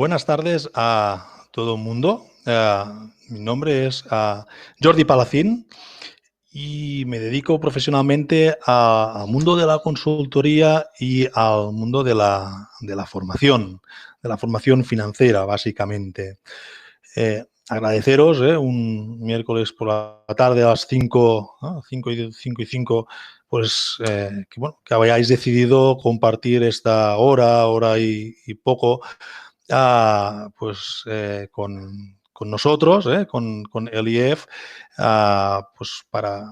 Buenas tardes a todo el mundo. Mi nombre es Jordi Palacín y me dedico profesionalmente al mundo de la consultoría y al mundo de la formación financiera, básicamente. Agradeceros un miércoles por la tarde a las 5, ¿no? 5 y 5, pues que hayáis decidido compartir esta hora y poco con nosotros, con el IEF, pues para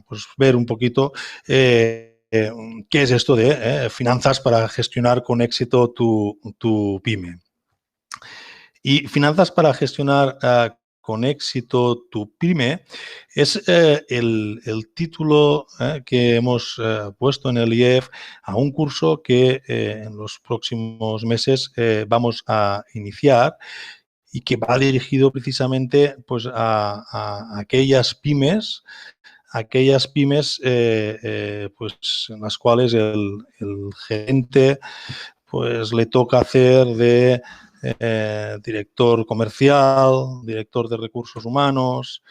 pues ver un poquito qué es esto de finanzas para gestionar con éxito tu pyme. Y finanzas para gestionar con éxito tu pyme es el título que hemos puesto en el IEF a un curso que en los próximos meses vamos a iniciar y que va dirigido precisamente pues, a aquellas pymes pues, en las cuales el gerente pues, le toca hacer de director comercial, director de recursos humanos,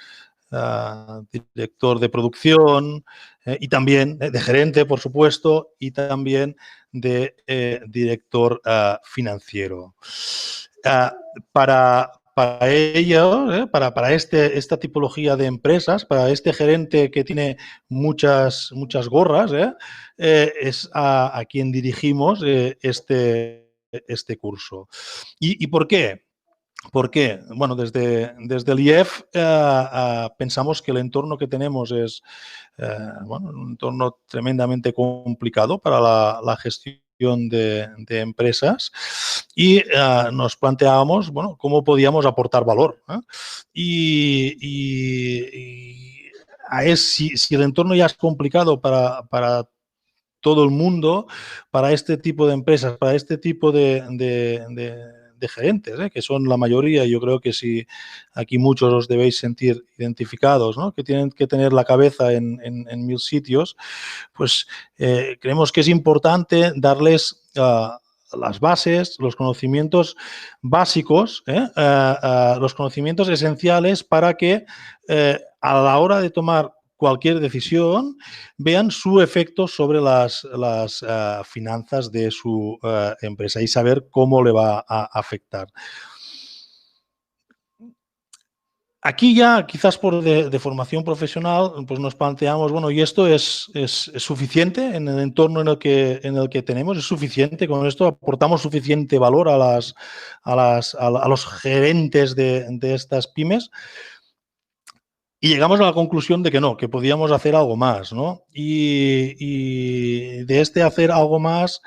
director de producción y también de gerente, por supuesto, y también de director financiero. Para ello, para esta tipología de empresas, para este gerente que tiene muchas gorras, es a quien dirigimos este curso. ¿Y por qué? ¿Por qué? Bueno, desde el IEF pensamos que el entorno que tenemos es un entorno tremendamente complicado para la gestión de empresas y nos planteábamos, bueno, cómo podíamos aportar valor. Si el entorno ya es complicado para todo el mundo, para este tipo de empresas, para este tipo de gerentes, que son la mayoría, yo creo que si aquí muchos os debéis sentir identificados, ¿no? Que tienen que tener la cabeza en mil sitios, pues creemos que es importante darles las bases, los conocimientos básicos, los conocimientos esenciales para que a la hora de tomar cualquier decisión, vean su efecto sobre las finanzas de su empresa y saber cómo le va a afectar. Aquí ya, quizás por de formación profesional, pues nos planteamos, bueno, ¿y esto es suficiente en el entorno en el que tenemos? ¿Es suficiente? ¿Con esto aportamos suficiente valor a los gerentes de estas pymes? Y llegamos a la conclusión de que no, que podíamos hacer algo más, ¿no? Y de hacer algo más,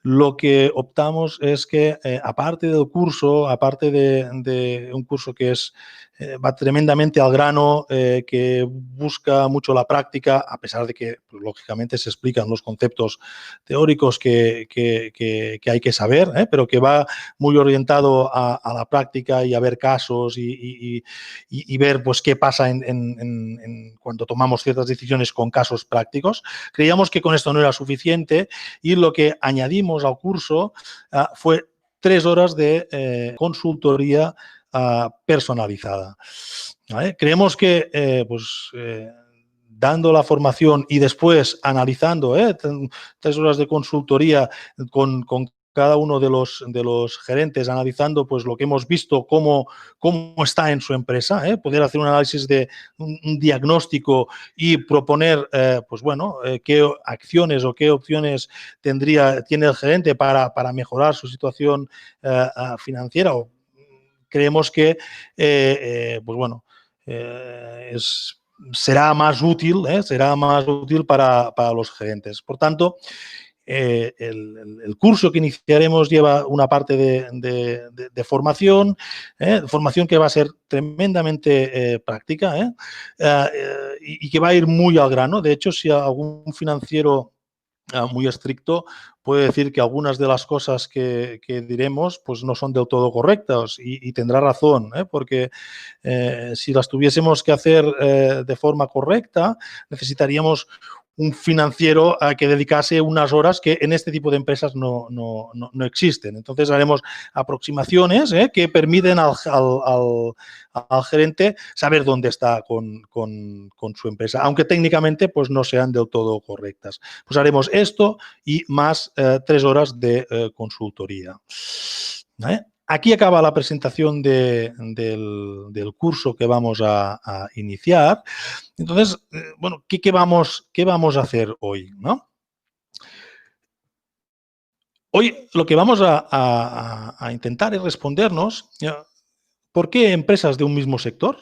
lo que optamos es que, aparte del curso, aparte de un curso que va tremendamente al grano, que busca mucho la práctica, a pesar de que, pues, lógicamente, se explican los conceptos teóricos que hay que saber, pero que va muy orientado a la práctica y a ver casos y ver pues, qué pasa cuando tomamos ciertas decisiones con casos prácticos. Creíamos que con esto no era suficiente y lo que añadimos al curso fue 3 horas de consultoría personalizada. ¿Vale? Creemos que dando la formación y después analizando 3 horas de consultoría con cada uno de los gerentes, analizando pues lo que hemos visto, cómo está en su empresa, poder hacer un análisis de un diagnóstico y proponer, qué acciones o qué opciones tiene el gerente para mejorar su situación financiera. Creemos que, será más útil para los gerentes. Por tanto, el curso que iniciaremos lleva una parte de formación, formación que va a ser tremendamente práctica y que va a ir muy al grano. De hecho, si algún financiero muy estricto puede decir que algunas de las cosas que diremos pues no son del todo correctas y tendrá razón, porque si las tuviésemos que hacer de forma correcta necesitaríamos un financiero que dedicase unas horas que en este tipo de empresas no existen. Entonces haremos aproximaciones que permiten al gerente saber dónde está con su empresa, aunque técnicamente pues no sean del todo correctas. Pues haremos esto y más 3 horas de consultoría. ¿Vale? Aquí acaba la presentación del curso que vamos a iniciar. Entonces, bueno, ¿qué vamos a hacer hoy, ¿no? Hoy lo que vamos a intentar es respondernos por qué empresas de un mismo sector,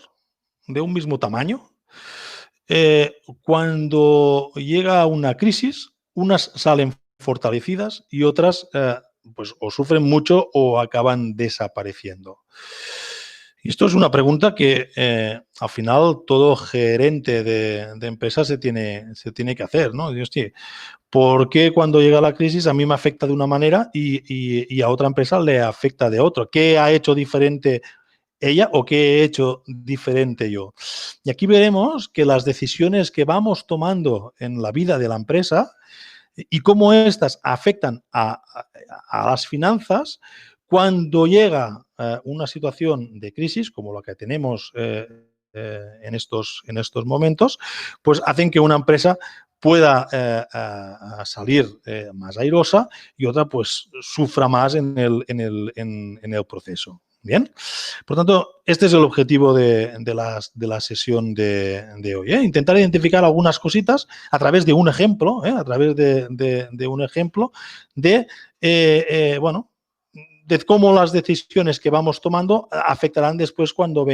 de un mismo tamaño, cuando llega una crisis, unas salen fortalecidas y otras pues o sufren mucho o acaban desapareciendo. Y esto es una pregunta que al final todo gerente de empresa se tiene que hacer, ¿no? Hostia, ¿por qué cuando llega la crisis a mí me afecta de una manera y a otra empresa le afecta de otra? ¿Qué ha hecho diferente ella o qué he hecho diferente yo? Y aquí veremos que las decisiones que vamos tomando en la vida de la empresa y cómo éstas afectan a las finanzas cuando llega una situación de crisis como la que tenemos en estos momentos, pues hacen que una empresa pueda salir más airosa y otra pues sufra más en el proceso. Bien, por tanto, este es el objetivo de la sesión de hoy. Intentar identificar algunas cositas a través de un ejemplo, a través de un ejemplo de, bueno, de cómo las decisiones que vamos tomando afectarán después cuando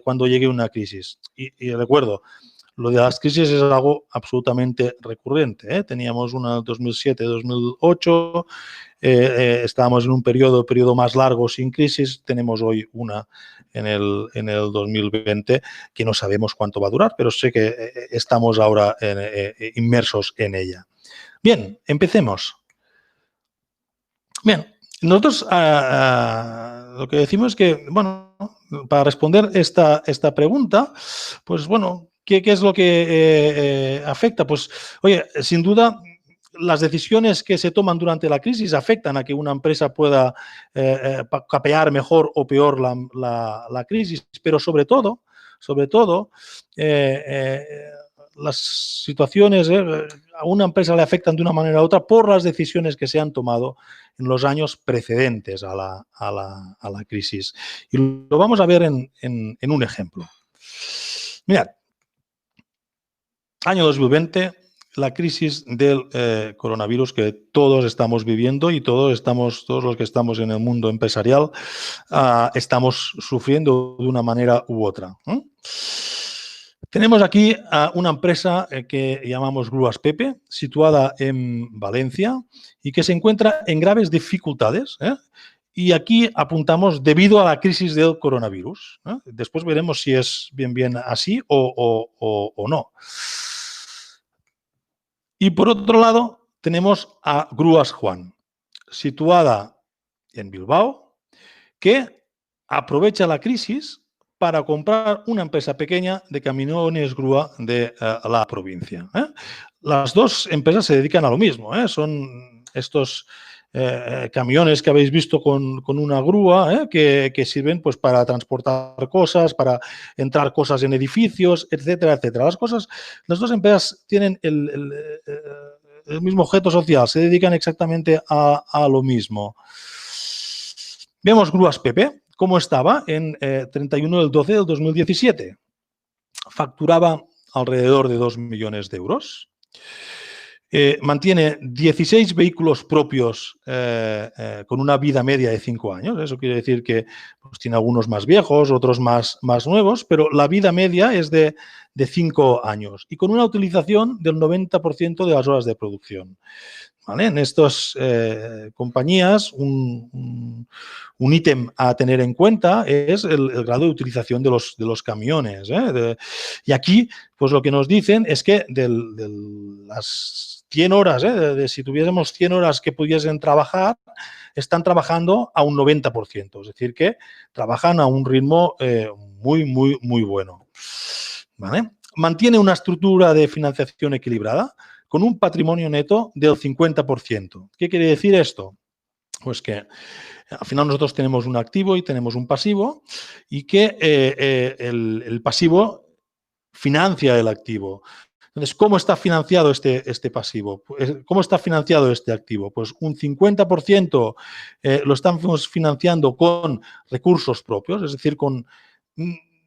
cuando llegue una crisis. Y recuerdo, lo de las crisis es algo absolutamente recurrente. Teníamos una en 2007-2008, estábamos en un periodo más largo sin crisis, tenemos hoy una en el 2020 que no sabemos cuánto va a durar, pero sé que estamos ahora inmersos en ella. Bien, empecemos. Bien, nosotros lo que decimos es que, bueno, para responder esta pregunta, pues bueno, ¿qué es lo que afecta? Pues, oye, sin duda, las decisiones que se toman durante la crisis afectan a que una empresa pueda capear mejor o peor la crisis, pero sobre todo, las situaciones a una empresa le afectan de una manera u otra por las decisiones que se han tomado en los años precedentes a la crisis. Y lo vamos a ver en un ejemplo. Mirad, año 2020, la crisis del coronavirus que todos estamos viviendo y todos los que estamos en el mundo empresarial estamos sufriendo de una manera u otra. Tenemos aquí a una empresa que llamamos Grúas Pepe, situada en Valencia y que se encuentra en graves dificultades. Y aquí apuntamos debido a la crisis del coronavirus. Después veremos si es bien así o no. Y por otro lado, tenemos a Grúas Juan, situada en Bilbao, que aprovecha la crisis para comprar una empresa pequeña de camiones grúa de la provincia. Las dos empresas se dedican a lo mismo. Son estos camiones que habéis visto con una grúa que sirven pues, para transportar cosas, para entrar cosas en edificios, etcétera, etcétera. Las dos empresas tienen el mismo objeto social, se dedican exactamente a lo mismo. Vemos Grúas Pepe, cómo estaba en 31 del 12 del 2017. Facturaba alrededor de 2 millones de euros. Mantiene 16 vehículos propios con una vida media de 5 años. Eso quiere decir que pues, tiene algunos más viejos, otros más nuevos, pero la vida media es de 5 años y con una utilización del 90% de las horas de producción. ¿Vale? En estas compañías, un ítem a tener en cuenta es el grado de utilización de los camiones. Y aquí, pues lo que nos dicen es que de las 100 horas, si tuviésemos 100 horas que pudiesen trabajar, están trabajando a un 90%. Es decir, que trabajan a un ritmo muy bueno. ¿Vale? mantiene una estructura de financiación equilibrada con un patrimonio neto del 50%. ¿Qué quiere decir esto? Pues que al final nosotros tenemos un activo y tenemos un pasivo y que el pasivo financia el activo. Entonces, ¿cómo está financiado este pasivo? ¿Cómo está financiado este activo? Pues un 50% lo estamos financiando con recursos propios, es decir, con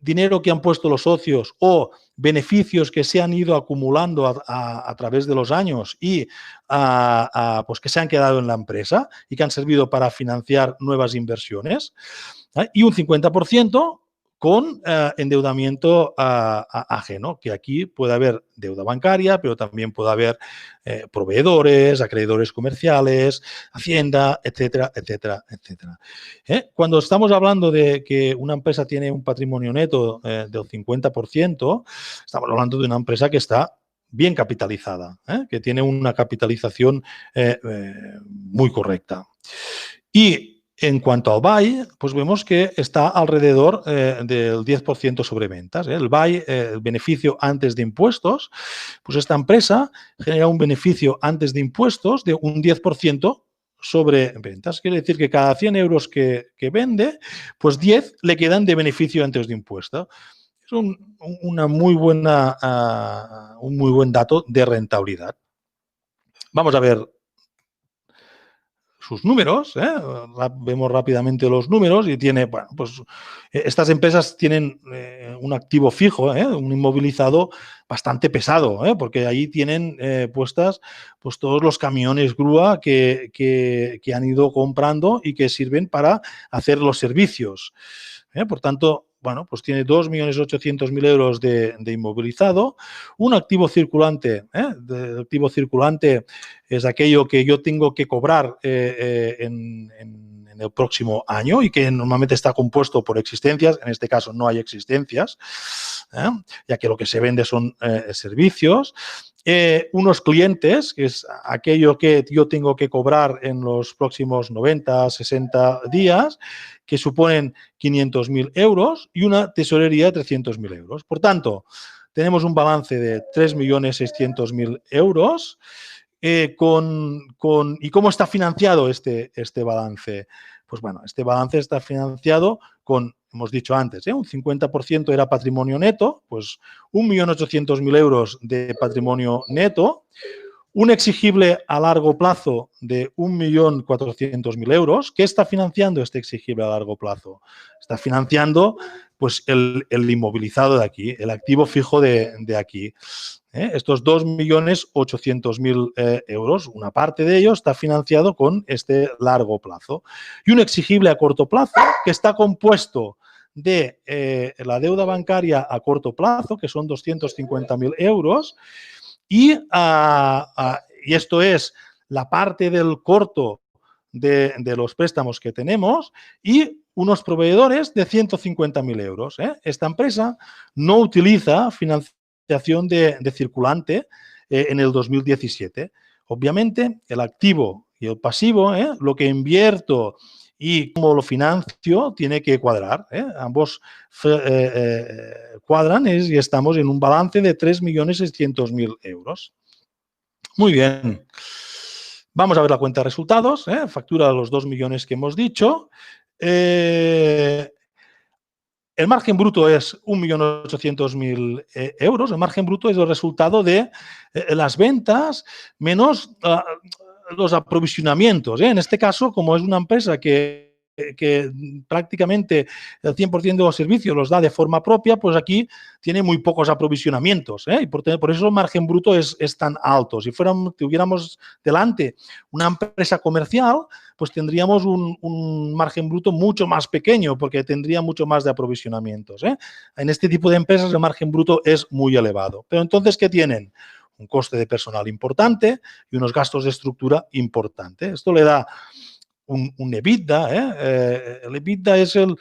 dinero que han puesto los socios o beneficios que se han ido acumulando a través de los años y pues que se han quedado en la empresa y que han servido para financiar nuevas inversiones. Y un 50% con endeudamiento ajeno, que aquí puede haber deuda bancaria, pero también puede haber proveedores, acreedores comerciales, hacienda, etcétera, etcétera, etcétera. Cuando estamos hablando de que una empresa tiene un patrimonio neto del 50%, estamos hablando de una empresa que está bien capitalizada, que tiene una capitalización muy correcta. Y en cuanto al BAI, pues vemos que está alrededor del 10% sobre ventas. El BAI, el beneficio antes de impuestos, pues esta empresa genera un beneficio antes de impuestos de un 10% sobre ventas. Quiere decir que cada 100 euros que vende, pues 10 le quedan de beneficio antes de impuestos. Es una muy buena, un muy buen dato de rentabilidad. Vamos a ver sus números, vemos rápidamente los números y tiene, bueno, pues estas empresas tienen un activo fijo, un inmovilizado bastante pesado, porque ahí tienen puestas pues todos los camiones grúa que han ido comprando y que sirven para hacer los servicios. Por tanto, bueno, pues tiene 2.800.000 euros de inmovilizado, un activo circulante. El activo circulante es aquello que yo tengo que cobrar en el próximo año y que normalmente está compuesto por existencias. En este caso no hay existencias, ya que lo que se vende son servicios. Unos clientes, que es aquello que yo tengo que cobrar en los próximos 90, 60 días, que suponen 500.000 euros, y una tesorería de 300.000 euros. Por tanto, tenemos un balance de 3.600.000 euros. ¿Y cómo está financiado este balance? Pues bueno, este balance está financiado con, hemos dicho antes, un 50% era patrimonio neto, pues 1.800.000 euros de patrimonio neto, un exigible a largo plazo de 1.400.000 euros. ¿Qué está financiando este exigible a largo plazo? Está financiando pues, el inmovilizado de aquí, el activo fijo de aquí. Estos 2.800.000 euros, una parte de ellos está financiado con este largo plazo. Y un exigible a corto plazo que está compuesto de la deuda bancaria a corto plazo, que son 250.000 euros, y esto es la parte del corto de los préstamos que tenemos y unos proveedores de 150.000 euros. Esta empresa no utiliza financiación de circulante en el 2017. Obviamente, el activo y el pasivo, lo que invierto y cómo lo financio, tiene que cuadrar. Ambos cuadran y estamos en un balance de 3.600.000 euros. Muy bien. Vamos a ver la cuenta de resultados. Factura de los 2 millones que hemos dicho. El margen bruto es 1.800.000 euros. El margen bruto es el resultado de las ventas menos los aprovisionamientos. En este caso, como es una empresa que prácticamente el 100% de los servicios los da de forma propia, pues aquí tiene muy pocos aprovisionamientos, y por eso el margen bruto es tan alto. Si tuviéramos delante una empresa comercial, pues tendríamos un margen bruto mucho más pequeño porque tendría mucho más de aprovisionamientos. En este tipo de empresas el margen bruto es muy elevado. Pero entonces, ¿qué tienen? Un coste de personal importante y unos gastos de estructura importantes. Esto le da un EBITDA. El EBITDA es el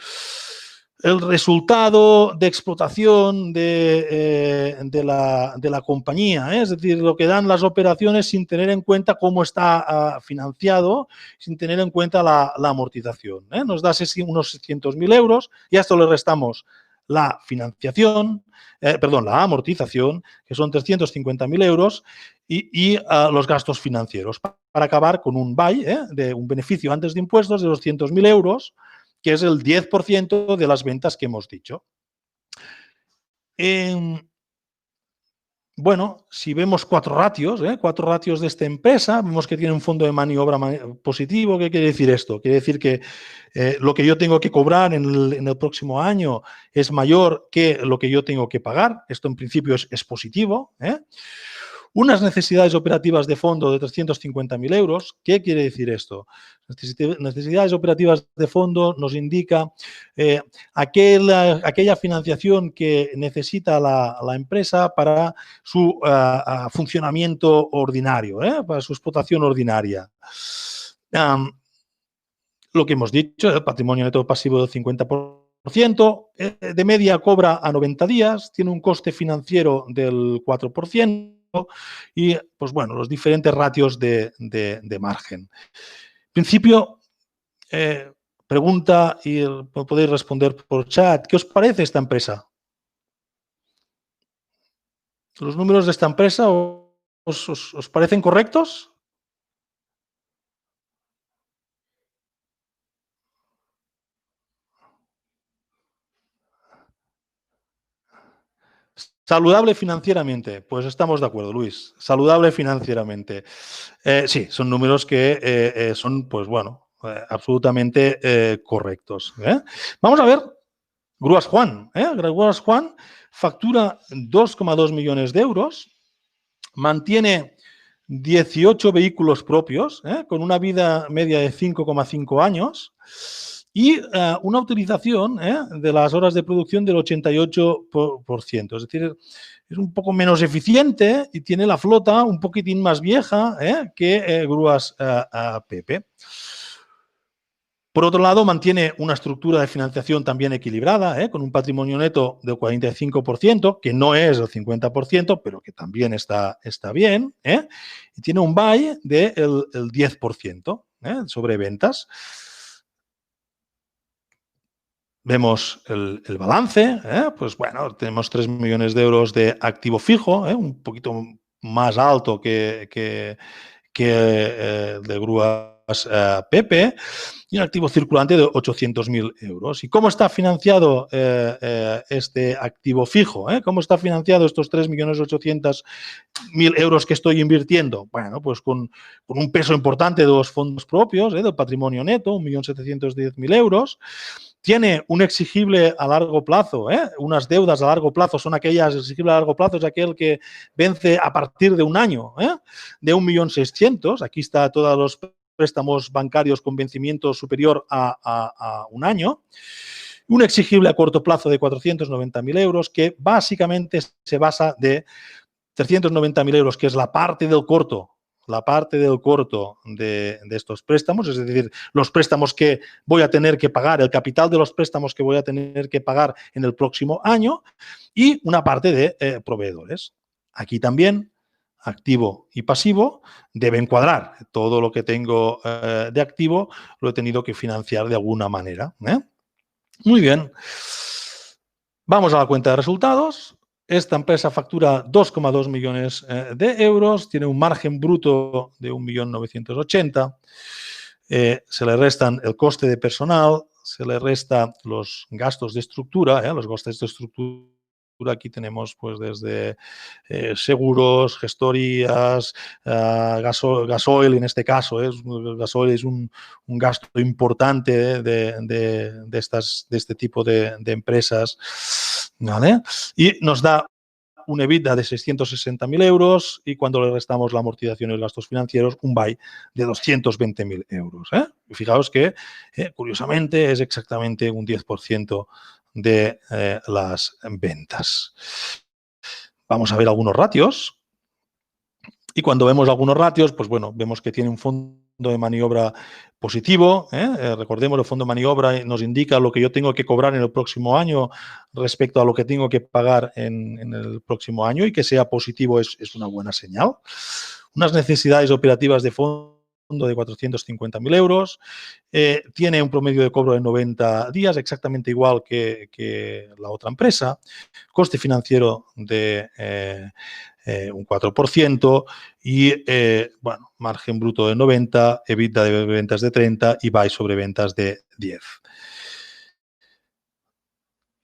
resultado de explotación de la compañía, es decir, lo que dan las operaciones sin tener en cuenta cómo está financiado, sin tener en cuenta la amortización. Nos da unos 600.000 euros y a esto le restamos la financiación, perdón, la amortización, que son 350.000 euros, y los gastos financieros, para acabar con un BAI, de un beneficio antes de impuestos de 200.000 euros, que es el 10% de las ventas que hemos dicho. Bueno, si vemos cuatro ratios de esta empresa, vemos que tiene un fondo de maniobra positivo. ¿Qué quiere decir esto? Quiere decir que lo que yo tengo que cobrar en el próximo año es mayor que lo que yo tengo que pagar. Esto en principio es positivo. Unas necesidades operativas de fondo de 350.000 euros. ¿Qué quiere decir esto? Necesidades operativas de fondo nos indica aquella financiación que necesita la empresa para su funcionamiento ordinario, para su explotación ordinaria. Lo que hemos dicho, el patrimonio neto pasivo del 50%, de media cobra a 90 días, tiene un coste financiero del 4%, y, pues bueno, los diferentes ratios de margen. En principio, pregunta y podéis responder por chat. ¿Qué os parece esta empresa? ¿Los números de esta empresa os parecen correctos? Saludable financieramente, pues estamos de acuerdo, Luis. Saludable financieramente. Sí, son números que son, pues bueno, absolutamente correctos. Vamos a ver, Grúas Juan. Grúas Juan factura 2,2 millones de euros, mantiene 18 vehículos propios, con una vida media de 5,5 años, y una utilización de las horas de producción del 88%. Es decir, es un poco menos eficiente y tiene la flota un poquitín más vieja que Grúas Pepe. Por otro lado, mantiene una estructura de financiación también equilibrada, con un patrimonio neto del 45%, que no es el 50%, pero que también está bien, y tiene un BAI del 10% sobre ventas. Vemos el balance, pues bueno, tenemos 3 millones de euros de activo fijo, un poquito más alto que de Grúas Pepe, y un activo circulante de 800.000 euros. ¿Y cómo está financiado este activo fijo? ¿Cómo está financiado estos 3.800.000 euros que estoy invirtiendo? Bueno, pues con un peso importante de los fondos propios, del patrimonio neto, 1.710.000 euros. Tiene un exigible a largo plazo, unas deudas a largo plazo, son aquellas, exigible a largo plazo es aquel que vence a partir de un año, de 1.600.000. Aquí está todos los préstamos bancarios con vencimiento superior a un año. Un exigible a corto plazo de 490.000 euros, que básicamente se basa de 390.000 euros, que es la parte del corto de estos préstamos, es decir, los préstamos que voy a tener que pagar, el capital de los préstamos que voy a tener que pagar en el próximo año, y una parte de proveedores. Aquí también, activo y pasivo deben cuadrar. Todo lo que tengo de activo lo he tenido que financiar de alguna manera. Muy bien. Vamos a la cuenta de resultados. Esta empresa factura 2,2 millones de euros, tiene un margen bruto de 1.980.000. Se le restan el coste de personal, se le resta los gastos de estructura. Los gastos de estructura aquí tenemos pues desde seguros, gestorías, gasoil en este caso. Gasoil es un gasto importante de este tipo de empresas. ¿Vale? Y nos da un EBITDA de 660.000 euros, y cuando le restamos la amortización y los gastos financieros, un BAI de 220.000 euros. Y fijaos que, curiosamente, es exactamente un 10% de las ventas. Vamos a ver algunos ratios. Y cuando vemos algunos ratios, pues bueno, vemos que tiene un fondo de maniobra positivo. Recordemos, el fondo de maniobra nos indica lo que yo tengo que cobrar en el próximo año respecto a lo que tengo que pagar en el próximo año, y que sea positivo es una buena señal. Unas necesidades operativas de fondo de 450.000 euros, tiene un promedio de cobro de 90 días, exactamente igual que la otra empresa, coste financiero de un 4% y, bueno, margen bruto de 90, EBITDA de ventas de 30 y buy sobre ventas de 10.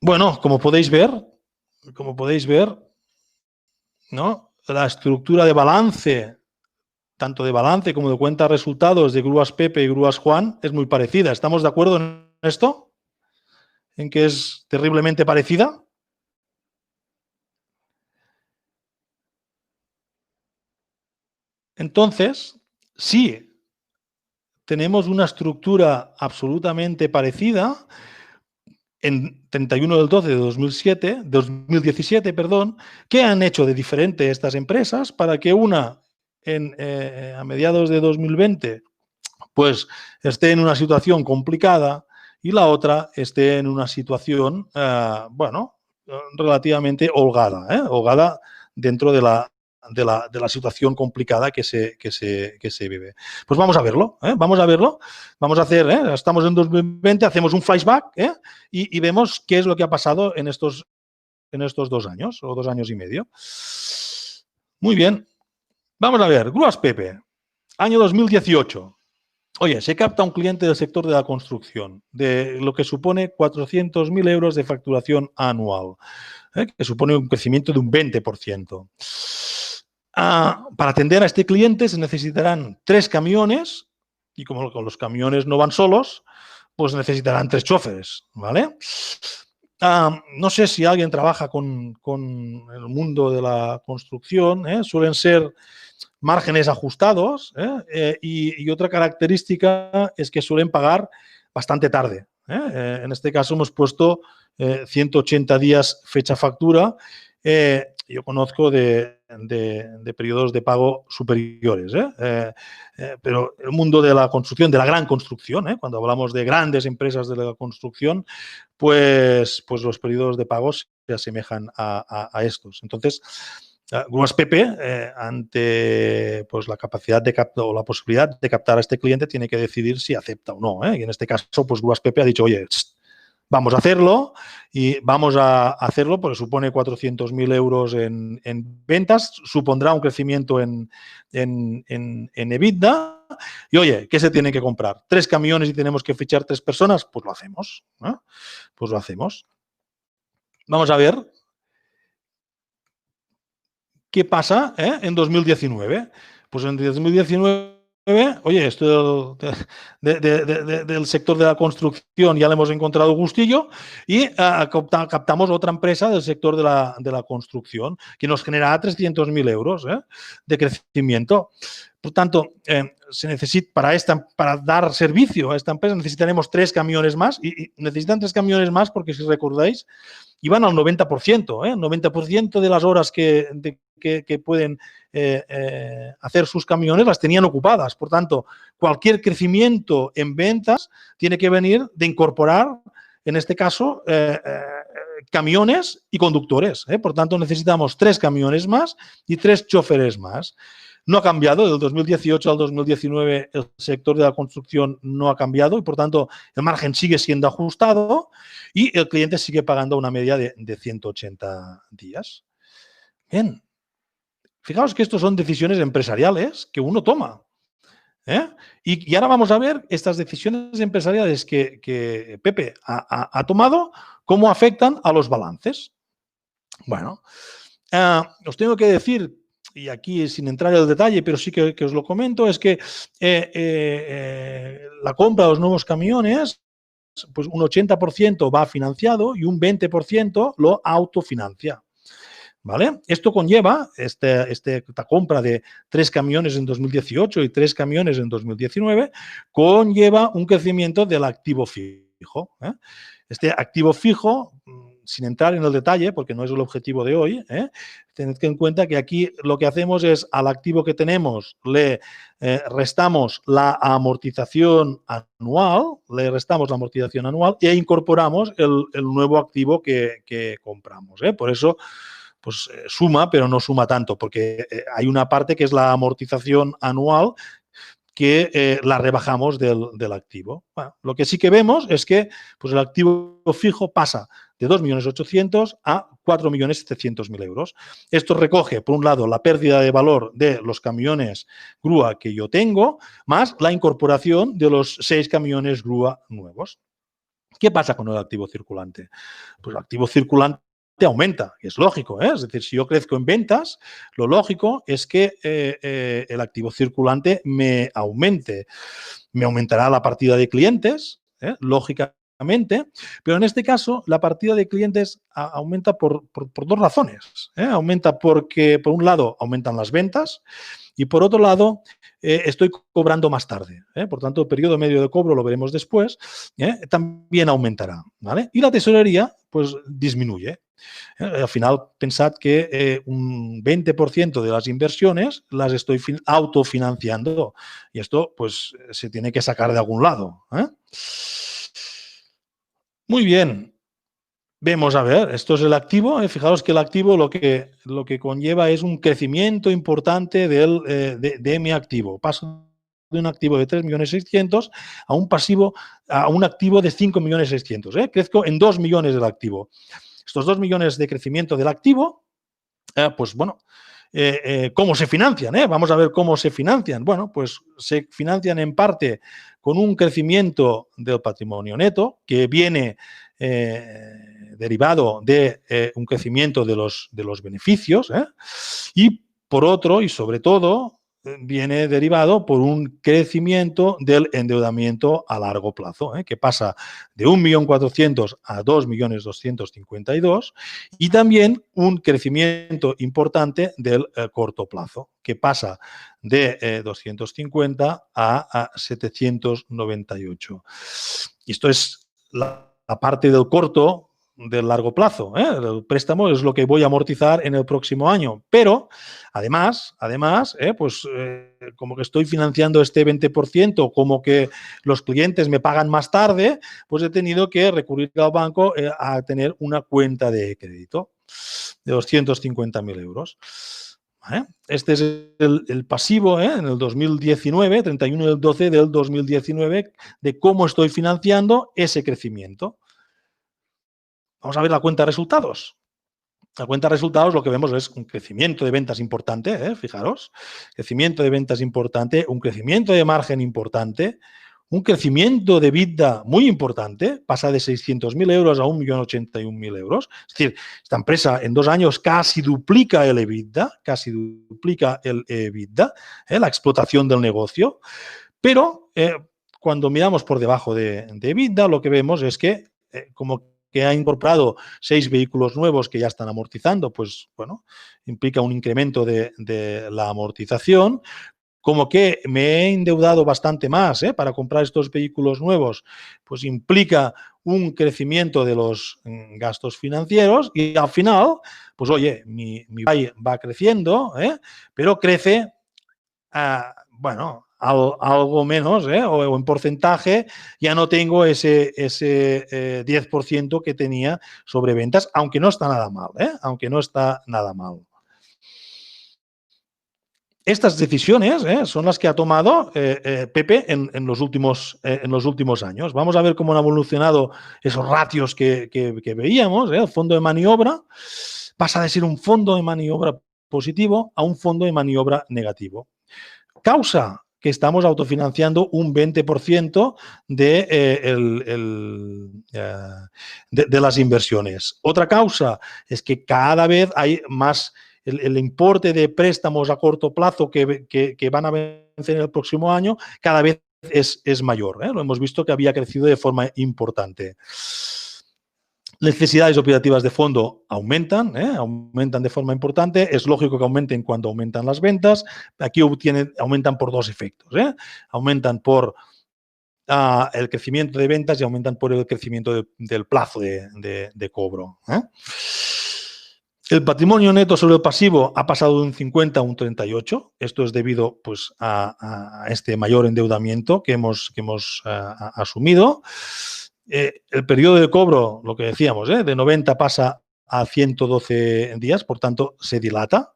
Bueno, como podéis ver, ¿no? La estructura de balance, tanto de balance como de cuenta de resultados de Grúas Pepe y Grúas Juan, es muy parecida. ¿Estamos de acuerdo en esto? ¿En que es terriblemente parecida? Entonces, sí, tenemos una estructura absolutamente parecida. En 31 del 12 de 2017, perdón, ¿qué han hecho de diferente estas empresas para que una a mediados de 2020 pues esté en una situación complicada y la otra esté en una situación, bueno, relativamente holgada, holgada dentro de la situación complicada que se vive? Pues vamos a verlo, vamos a verlo. Vamos a hacer, estamos en 2020, hacemos un flashback y vemos qué es lo que ha pasado en estos 2 años o 2 años y medio. Muy bien. Vamos a ver, Grúas Pepe, año 2018. Oye, se capta un cliente del sector de la construcción, de lo que supone 400.000 euros de facturación anual, que supone un crecimiento de un 20%. Para atender a este cliente se necesitarán 3 camiones y como los camiones no van solos, pues necesitarán 3 choferes, ¿vale? No sé si alguien trabaja con el mundo de la construcción, suelen ser márgenes ajustados, y otra característica es que suelen pagar bastante tarde. En este caso hemos puesto 180 días fecha factura. Yo conozco de periodos de pago superiores, pero el mundo de la construcción, de la gran construcción, cuando hablamos de grandes empresas de la construcción, pues los periodos de pago se asemejan a estos. Entonces, Grúas Pepe, ante pues, la capacidad de captar o la posibilidad de captar a este cliente, tiene que decidir si acepta o no. Y en este caso, pues Grúas Pepe ha dicho, oye, vamos a hacerlo y vamos a hacerlo porque supone 400.000 euros en ventas, supondrá un crecimiento en EBITDA. Y oye, ¿qué se tiene que comprar? 3 camiones y tenemos que fichar 3 personas, pues lo hacemos. Pues lo hacemos. Vamos a ver qué pasa en 2019. Pues en 2019, oye, esto del sector de la construcción ya le hemos encontrado gustillo y captamos otra empresa del sector de la construcción que nos generará 300.000 euros de crecimiento. Por tanto, se necesita para dar servicio a esta empresa necesitaremos 3 camiones más y necesitan 3 camiones más porque, si recordáis, iban al 90%, el 90% de las horas que pueden hacer sus camiones las tenían ocupadas. Por tanto, cualquier crecimiento en ventas tiene que venir de incorporar, en este caso, camiones y conductores. Por tanto, necesitamos 3 camiones más y 3 choferes más. No ha cambiado, del 2018 al 2019 el sector de la construcción no ha cambiado y, por tanto, el margen sigue siendo ajustado y el cliente sigue pagando una media de 180 días. Bien, fijaos que estos son decisiones empresariales que uno toma. Y ahora vamos a ver estas decisiones empresariales que Pepe ha tomado, cómo afectan a los balances. Bueno, os tengo que decir, y aquí sin entrar en el detalle, pero sí que os lo comento, es que la compra de los nuevos camiones, pues un 80% va financiado y un 20% lo autofinancia. ¿Vale? Esto conlleva, esta compra de 3 camiones en 2018 y 3 camiones en 2019, conlleva un crecimiento del activo fijo. Este activo fijo, sin entrar en el detalle, porque no es el objetivo de hoy, tened en cuenta que aquí lo que hacemos es al activo que tenemos le restamos la amortización anual, e incorporamos el nuevo activo que compramos. Por eso, pues suma, pero no suma tanto, porque hay una parte que es la amortización anual que la rebajamos del activo. Bueno, lo que sí que vemos es que pues el activo fijo pasa de 2.800.000 a 4.700.000 euros. Esto recoge, por un lado, la pérdida de valor de los camiones grúa que yo tengo, más la incorporación de los 6 camiones grúa nuevos. ¿Qué pasa con el activo circulante? Pues el activo circulante aumenta, y es lógico, ¿eh? Es decir, si yo crezco en ventas, lo lógico es que el activo circulante me aumente. Me aumentará la partida de clientes, lógicamente, pero en este caso la partida de clientes aumenta por 2 razones. Aumenta porque, por un lado, aumentan las ventas y, por otro lado, estoy cobrando más tarde. Por tanto, el periodo medio de cobro, lo veremos después, también aumentará. ¿Vale? Y la tesorería, pues, disminuye. Al final, pensad que un 20% de las inversiones las estoy autofinanciando y esto pues se tiene que sacar de algún lado. Muy bien. Vemos, a ver, esto es el activo. Fijaros que el activo lo que conlleva es un crecimiento importante de mi activo. Paso de un activo de 3.600.000 a un pasivo, a un activo de 5.600.000. Crezco en 2 millones del activo. Estos 2 millones de crecimiento del activo, pues bueno, ¿cómo se financian? Vamos a ver cómo se financian. Bueno, pues se financian en parte con un crecimiento del patrimonio neto que viene derivado de un crecimiento de los beneficios y por otro y sobre todo viene derivado por un crecimiento del endeudamiento a largo plazo, que pasa de 1.400.000 a 2.252.000 y también un crecimiento importante del corto plazo, que pasa de 250 a 798. Y esto es la parte del corto, del largo plazo. El préstamo es lo que voy a amortizar en el próximo año. Pero, además, como que estoy financiando este 20%, como que los clientes me pagan más tarde, pues he tenido que recurrir al banco a tener una cuenta de crédito de 250.000 euros. ¿Vale? Este es el pasivo en el 2019, 31 del 12 del 2019, de cómo estoy financiando ese crecimiento. Vamos a ver la cuenta de resultados. La cuenta de resultados lo que vemos es un crecimiento de ventas importante, fijaros, crecimiento de ventas importante, un crecimiento de margen importante, un crecimiento de EBITDA muy importante, pasa de 600.000 euros a 1.081.000 euros. Es decir, esta empresa en 2 años casi duplica el EBITDA, la explotación del negocio, pero cuando miramos por debajo de EBITDA lo que vemos es que como que ha incorporado 6 vehículos nuevos que ya están amortizando, pues bueno, implica un incremento de la amortización. Como que me he endeudado bastante más para comprar estos vehículos nuevos, pues implica un crecimiento de los gastos financieros y al final, pues oye, mi PAI va creciendo, pero crece, bueno, algo menos, o en porcentaje, ya no tengo ese 10% que tenía sobre ventas, aunque no está nada mal, aunque no está nada mal. Estas decisiones son las que ha tomado Pepe en los últimos años. Vamos a ver cómo han evolucionado esos ratios que veíamos. El fondo de maniobra pasa de ser un fondo de maniobra positivo a un fondo de maniobra negativo. Causa que estamos autofinanciando un 20% de las inversiones. Otra causa es que cada vez hay más el importe de préstamos a corto plazo que van a vencer en el próximo año, cada vez es mayor. Lo hemos visto que había crecido de forma importante. Necesidades operativas de fondo aumentan de forma importante. Es lógico que aumenten cuando aumentan las ventas. Aquí aumentan por 2 efectos. Aumentan por el crecimiento de ventas y aumentan por el crecimiento del plazo de cobro. El patrimonio neto sobre el pasivo ha pasado de un 50 a un 38. Esto es debido pues, a este mayor endeudamiento que hemos asumido. El periodo de cobro, lo que decíamos, de 90 pasa a 112 días, por tanto, se dilata.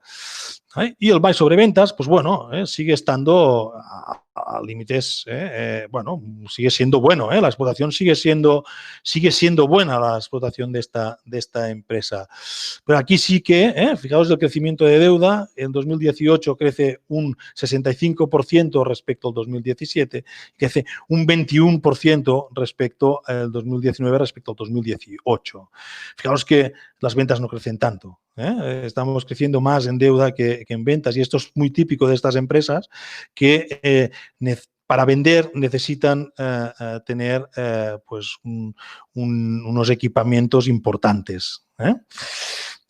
Y el buy sobre ventas, pues bueno, sigue estando a límites, bueno, sigue siendo bueno, la explotación sigue siendo buena, la explotación de esta empresa. Pero aquí sí que, fijaos el crecimiento de deuda, en 2018 crece un 65% respecto al 2017, crece un 21% respecto al 2019 respecto al 2018. Fijaos que las ventas no crecen tanto. Estamos creciendo más en deuda que en ventas y esto es muy típico de estas empresas que para vender necesitan tener pues unos equipamientos importantes.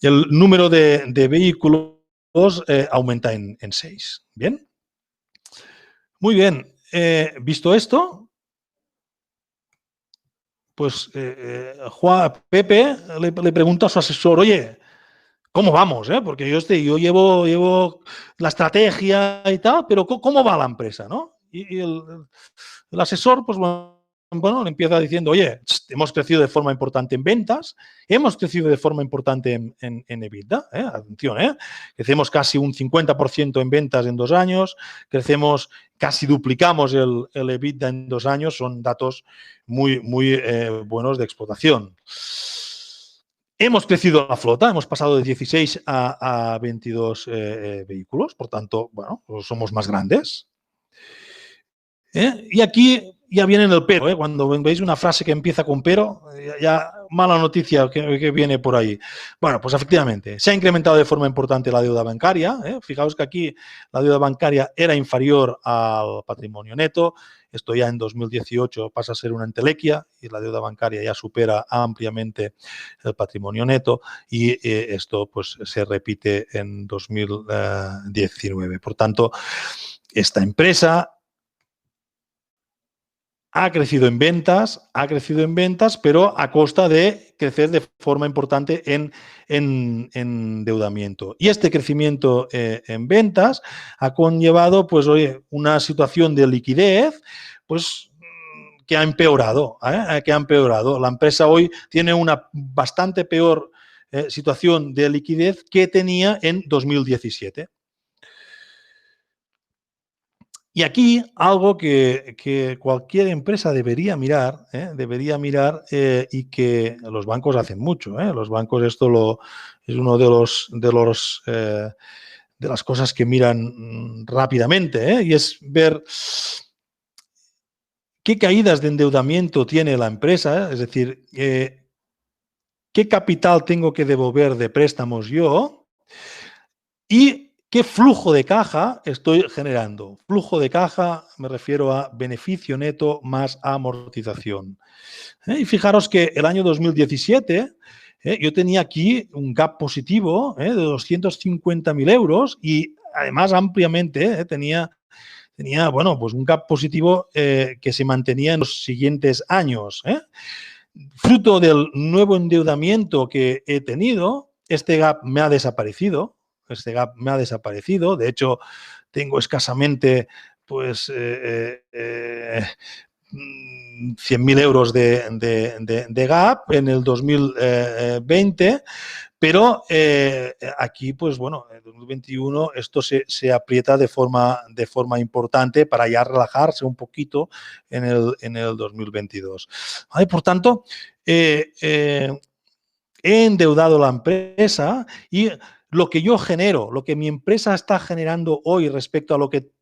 El número de vehículos aumenta en 6. ¿Bien? Muy bien. Visto esto, pues Pepe le pregunta a su asesor, oye, ¿cómo vamos? Porque yo llevo la estrategia y tal, pero ¿cómo va la empresa? ¿No? Y el asesor, pues bueno, le empieza diciendo, oye, hemos crecido de forma importante en ventas, hemos crecido de forma importante en EBITDA, atención, crecemos casi un 50% en ventas en 2 años, casi duplicamos el EBITDA en 2 años, son datos muy, muy buenos de explotación. Hemos crecido la flota, hemos pasado de 16 a 22 vehículos, por tanto, bueno, pues somos más grandes. Y aquí ya viene el pero, cuando veis una frase que empieza con pero, ya mala noticia que viene por ahí. Bueno, pues efectivamente, se ha incrementado de forma importante la deuda bancaria. Fijaos que aquí la deuda bancaria era inferior al patrimonio neto. Esto ya en 2018 pasa a ser una entelequia y la deuda bancaria ya supera ampliamente el patrimonio neto y esto pues se repite en 2019. Por tanto, esta empresa ha crecido en ventas, pero a costa de crecer de forma importante en endeudamiento. Y este crecimiento en ventas ha conllevado, pues, oye, una situación de liquidez, pues, que ha empeorado, La empresa hoy tiene una bastante peor situación de liquidez que tenía en 2017. Y aquí algo que cualquier empresa debería mirar y que los bancos hacen mucho. Los bancos es uno de las cosas que miran rápidamente y es ver qué caídas de endeudamiento tiene la empresa, es decir, qué capital tengo que devolver de préstamos yo y ¿qué flujo de caja estoy generando? Flujo de caja me refiero a beneficio neto más amortización. Y fijaros que el año 2017 yo tenía aquí un gap positivo de 250.000 euros y además ampliamente tenía bueno, pues un gap positivo que se mantenía en los siguientes años. Fruto del nuevo endeudamiento que he tenido, este gap me ha desaparecido. De hecho, tengo escasamente pues 100.000 euros de gap en el 2020, pero aquí, pues bueno, en 2021 esto se aprieta de forma importante para ya relajarse un poquito en el 2022. ¿Vale? Por tanto, he endeudado la empresa y lo que yo genero, lo que mi empresa está generando hoy respecto a lo que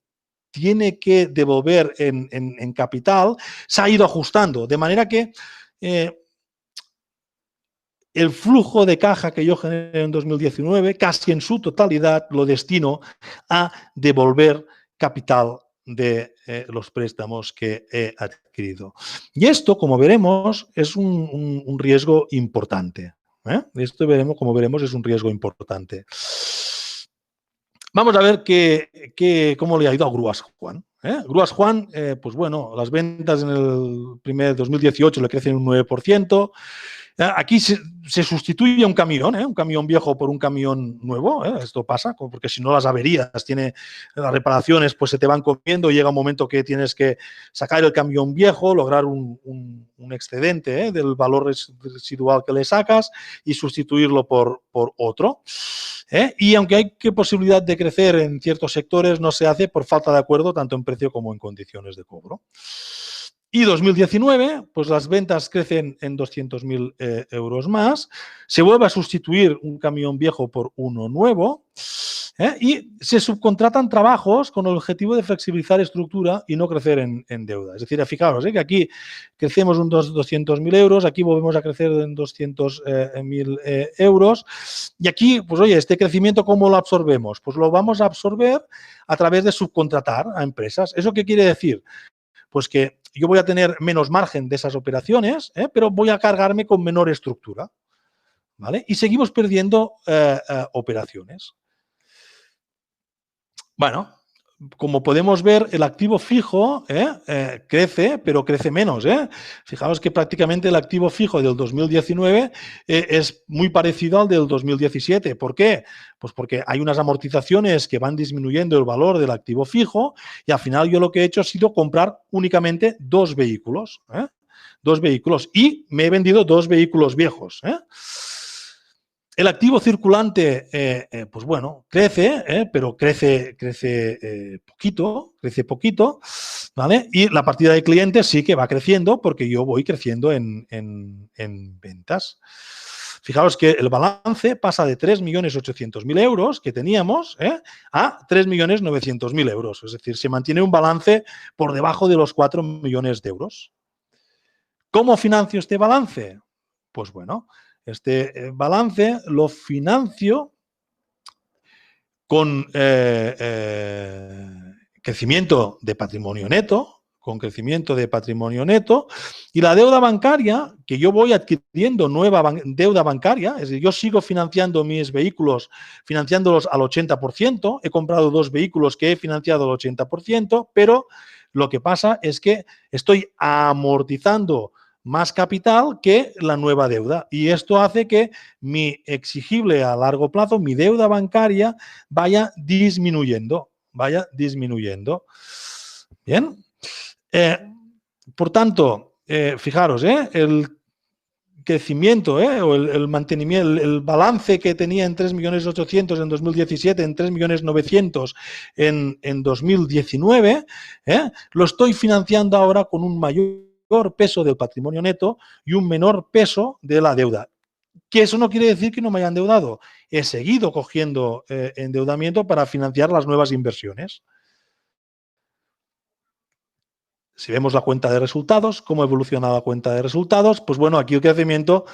tiene que devolver en capital, se ha ido ajustando. De manera que el flujo de caja que yo generé en 2019, casi en su totalidad, lo destino a devolver capital de los préstamos que he adquirido. Y esto, como veremos, es un riesgo importante. Esto como veremos, es un riesgo importante. Vamos a ver cómo le ha ido a Grúas Juan. Grúas Juan, pues bueno, las ventas en el primer 2018 le crecen un 9%, Aquí se sustituye un camión viejo por un camión nuevo. Esto pasa, porque si no las averías, las reparaciones, pues se te van comiendo y llega un momento que tienes que sacar el camión viejo, lograr un excedente del valor residual que le sacas y sustituirlo por otro. Y aunque hay posibilidad de crecer en ciertos sectores, no se hace por falta de acuerdo tanto en precio como en condiciones de cobro. Y 2019, pues las ventas crecen en 200.000 euros más, se vuelve a sustituir un camión viejo por uno nuevo y se subcontratan trabajos con el objetivo de flexibilizar estructura y no crecer en deuda. Es decir, fijaros que aquí crecemos un 200.000 euros, aquí volvemos a crecer en 200.000 euros y aquí, pues oye, este crecimiento, ¿cómo lo absorbemos? Pues lo vamos a absorber a través de subcontratar a empresas. ¿Eso qué quiere decir? Pues que yo voy a tener menos margen de esas operaciones, pero voy a cargarme con menor estructura, ¿vale? Y seguimos perdiendo operaciones. Bueno, como podemos ver, el activo fijo crece, pero crece menos. Fijaos que prácticamente el activo fijo del 2019 es muy parecido al del 2017. ¿Por qué? Pues porque hay unas amortizaciones que van disminuyendo el valor del activo fijo y al final yo lo que he hecho ha sido comprar únicamente dos vehículos. Dos vehículos y me he vendido dos vehículos viejos. El activo circulante, pues bueno, crece, pero crece poquito, ¿vale? Y la partida de clientes sí que va creciendo porque yo voy creciendo en ventas. Fijaos que el balance pasa de 3.800.000 euros que teníamos a 3.900.000 euros. Es decir, se mantiene un balance por debajo de los 4 millones de euros. ¿Cómo financio este balance? Pues bueno, este balance lo financio con crecimiento de patrimonio neto, y la deuda bancaria, que yo voy adquiriendo nueva deuda bancaria, es decir, yo sigo financiando mis vehículos, financiándolos al 80%, he comprado dos vehículos que he financiado al 80%, pero lo que pasa es que estoy amortizando más capital que la nueva deuda. Y esto hace que mi exigible a largo plazo, mi deuda bancaria, vaya disminuyendo. Bien. Por tanto, fijaros, el crecimiento o el mantenimiento, el balance que tenía en 3.800.000 en 2017, en 3.900.000 en 2019, lo estoy financiando ahora con un mayor peso del patrimonio neto y un menor peso de la deuda. Que eso no quiere decir que no me haya endeudado. He seguido cogiendo endeudamiento para financiar las nuevas inversiones. Si vemos la cuenta de resultados, cómo evoluciona la cuenta de resultados, pues bueno, aquí el crecimiento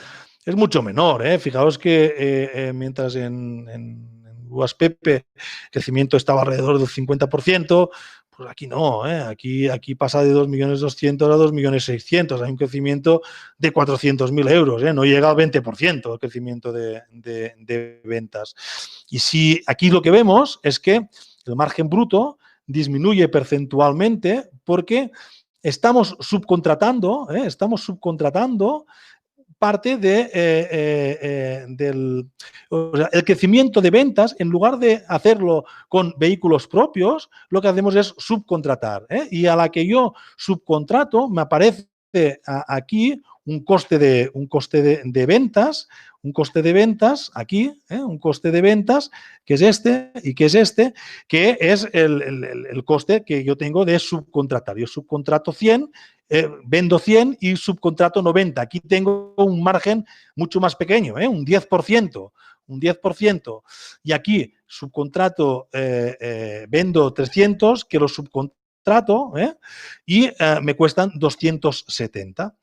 es mucho menor. Fijaos que mientras en UASPP el crecimiento estaba alrededor del 50%, pues aquí no, aquí pasa de 2.200.000 a 2.600.000. Hay un crecimiento de 400.000 euros, no llega al 20% el crecimiento de ventas. Y si aquí lo que vemos es que el margen bruto disminuye percentualmente porque estamos subcontratando parte del el crecimiento de ventas. En lugar de hacerlo con vehículos propios, lo que hacemos es subcontratar. Y a la que yo subcontrato, me aparece aquí un coste de ventas, aquí, un coste de ventas, que es este y que es este, que es el coste que yo tengo de subcontratar. Yo subcontrato 100, vendo 100 y subcontrato 90. Aquí tengo un margen mucho más pequeño, un 10%. Y aquí subcontrato, vendo 300, que los subcontrato y me cuestan 270.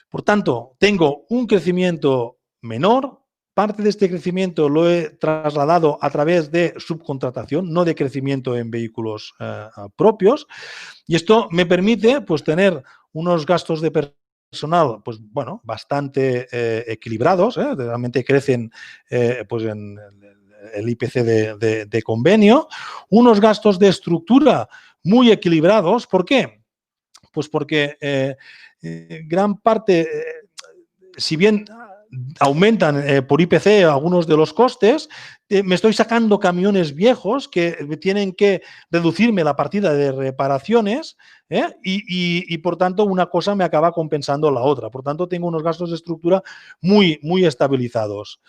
Por tanto, tengo un crecimiento menor. Parte de este crecimiento lo he trasladado a través de subcontratación, no de crecimiento en vehículos propios. Y esto me permite, pues, tener unos gastos de personal, pues, bueno, bastante equilibrados. Realmente crecen pues en el IPC de convenio. Unos gastos de estructura muy equilibrados. ¿Por qué? Pues porque gran parte, si bien aumentan por IPC algunos de los costes, me estoy sacando camiones viejos que tienen que reducirme la partida de reparaciones y, por tanto, una cosa me acaba compensando la otra. Por tanto, tengo unos gastos de estructura muy, muy estabilizados.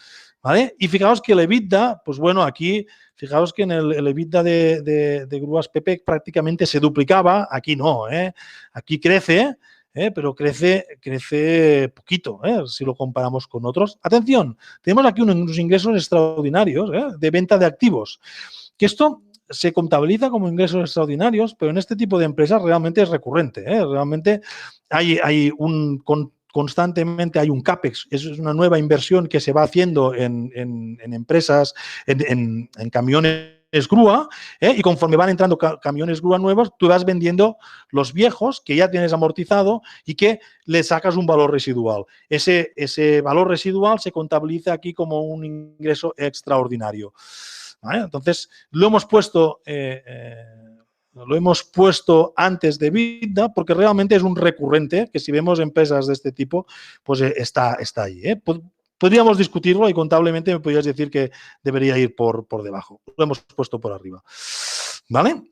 ¿Vale? Y fijaos que el EBITDA, pues bueno, aquí, fijaos que en el EBITDA de Grúas PP prácticamente se duplicaba, aquí no, aquí crece, pero crece poquito, si lo comparamos con otros. Atención, tenemos aquí unos ingresos extraordinarios de venta de activos, que esto se contabiliza como ingresos extraordinarios, pero en este tipo de empresas realmente es recurrente. Realmente hay constantemente hay un CAPEX, es una nueva inversión que se va haciendo en empresas, en camiones grúa, y conforme van entrando camiones grúa nuevos, tú vas vendiendo los viejos que ya tienes amortizado y que le sacas un valor residual. Ese valor residual se contabiliza aquí como un ingreso extraordinario. ¿Vale? Entonces, lo hemos puesto antes de EBITDA porque realmente es un recurrente que si vemos empresas de este tipo, pues está ahí. Podríamos discutirlo y contablemente me podrías decir que debería ir por debajo. Lo hemos puesto por arriba. ¿Vale?